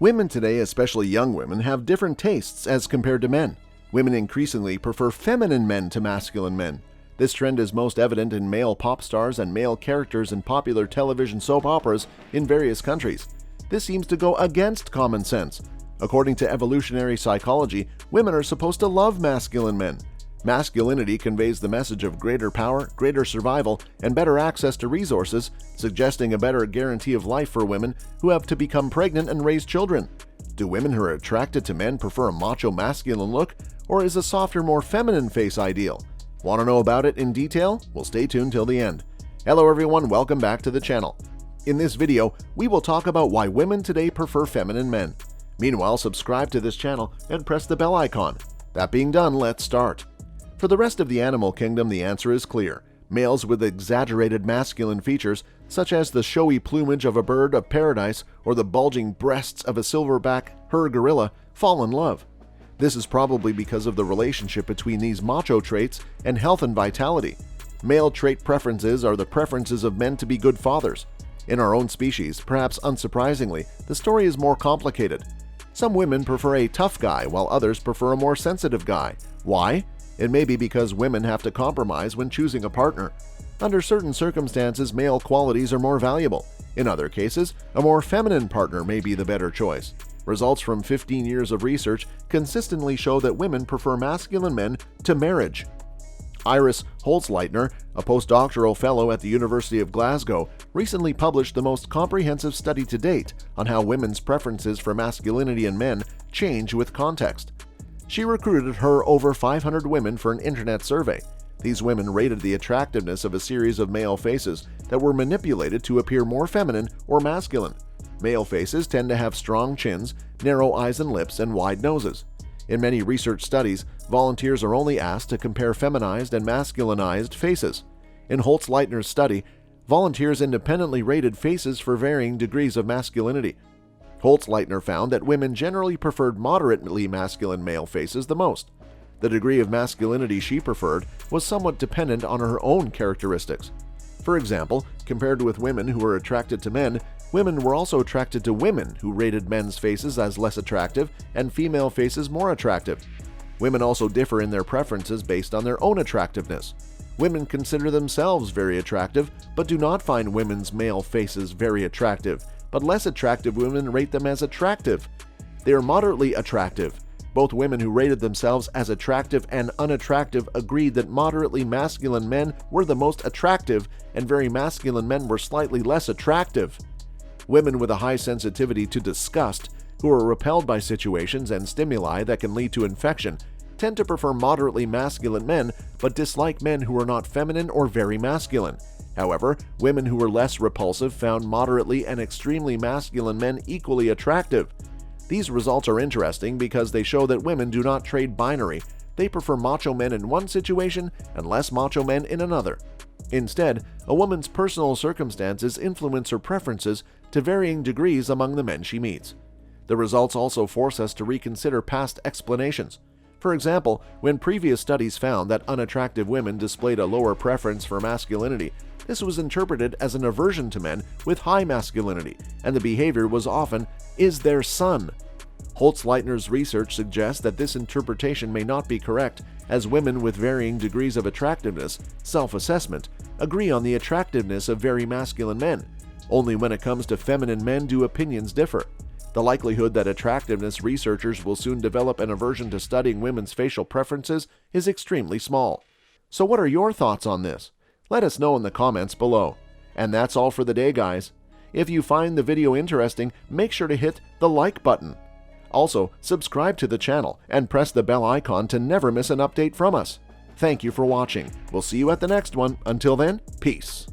Women today, especially young women, have different tastes as compared to men. Women increasingly prefer feminine men to masculine men. This trend is most evident in male pop stars and male characters in popular television soap operas in various countries. This seems to go against common sense. According to evolutionary psychology, women are supposed to love masculine men. Masculinity conveys the message of greater power, greater survival, and better access to resources, suggesting a better guarantee of life for women who have to become pregnant and raise children. Do women who are attracted to men prefer a macho masculine look, or is a softer, more feminine face ideal? Want to know about it in detail? Well, stay tuned till the end. Hello everyone, welcome back to the channel. In this video, we will talk about why women today prefer feminine men. Meanwhile, subscribe to this channel and press the bell icon. That being done, let's start. For the rest of the animal kingdom, the answer is clear. Males with exaggerated masculine features, such as the showy plumage of a bird of paradise or the bulging breasts of a silverback gorilla, fall in love. This is probably because of the relationship between these macho traits and health and vitality. Male trait preferences are the preferences of men to be good fathers. In our own species, perhaps unsurprisingly, the story is more complicated. Some women prefer a tough guy, while others prefer a more sensitive guy. Why? It may be because women have to compromise when choosing a partner. Under certain circumstances, male qualities are more valuable. In other cases, a more feminine partner may be the better choice. Results from 15 years of research consistently show that women prefer masculine men to marriage. Iris Holzleitner, a postdoctoral fellow at the University of Glasgow, recently published the most comprehensive study to date on how women's preferences for masculinity in men change with context. She recruited her over 500 women for an internet survey. These women rated the attractiveness of a series of male faces that were manipulated to appear more feminine or masculine. Male faces tend to have strong chins, narrow eyes and lips, and wide noses. In many research studies, volunteers are only asked to compare feminized and masculinized faces. In Holzleitner's study, volunteers independently rated faces for varying degrees of masculinity. Holzleitner found that women generally preferred moderately masculine male faces the most. The degree of masculinity she preferred was somewhat dependent on her own characteristics. For example, compared with women who were attracted to men, women were also attracted to women who rated men's faces as less attractive and female faces more attractive. Women also differ in their preferences based on their own attractiveness. Women consider themselves very attractive, but do not find women's male faces very attractive, but less attractive women rate them as attractive. They are moderately attractive. Both women who rated themselves as attractive and unattractive agreed that moderately masculine men were the most attractive and very masculine men were slightly less attractive. Women with a high sensitivity to disgust, who are repelled by situations and stimuli that can lead to infection, tend to prefer moderately masculine men but dislike men who are not feminine or very masculine. However, women who were less repulsive found moderately and extremely masculine men equally attractive. These results are interesting because they show that women do not trade binary. They prefer macho men in one situation and less macho men in another. Instead, a woman's personal circumstances influence her preferences to varying degrees among the men she meets. The results also force us to reconsider past explanations. For example, when previous studies found that unattractive women displayed a lower preference for masculinity, this was interpreted as an aversion to men with high masculinity, and the behavior was often, "is their son." Holzleitner's research suggests that this interpretation may not be correct, as women with varying degrees of attractiveness, self-assessment, agree on the attractiveness of very masculine men. Only when it comes to feminine men do opinions differ. The likelihood that attractiveness researchers will soon develop an aversion to studying women's facial preferences is extremely small. So what are your thoughts on this? Let us know in the comments below. And that's all for the day, guys. If you find the video interesting, make sure to hit the like button. Also, subscribe to the channel and press the bell icon to never miss an update from us. Thank you for watching. We'll see you at the next one. Until then, peace.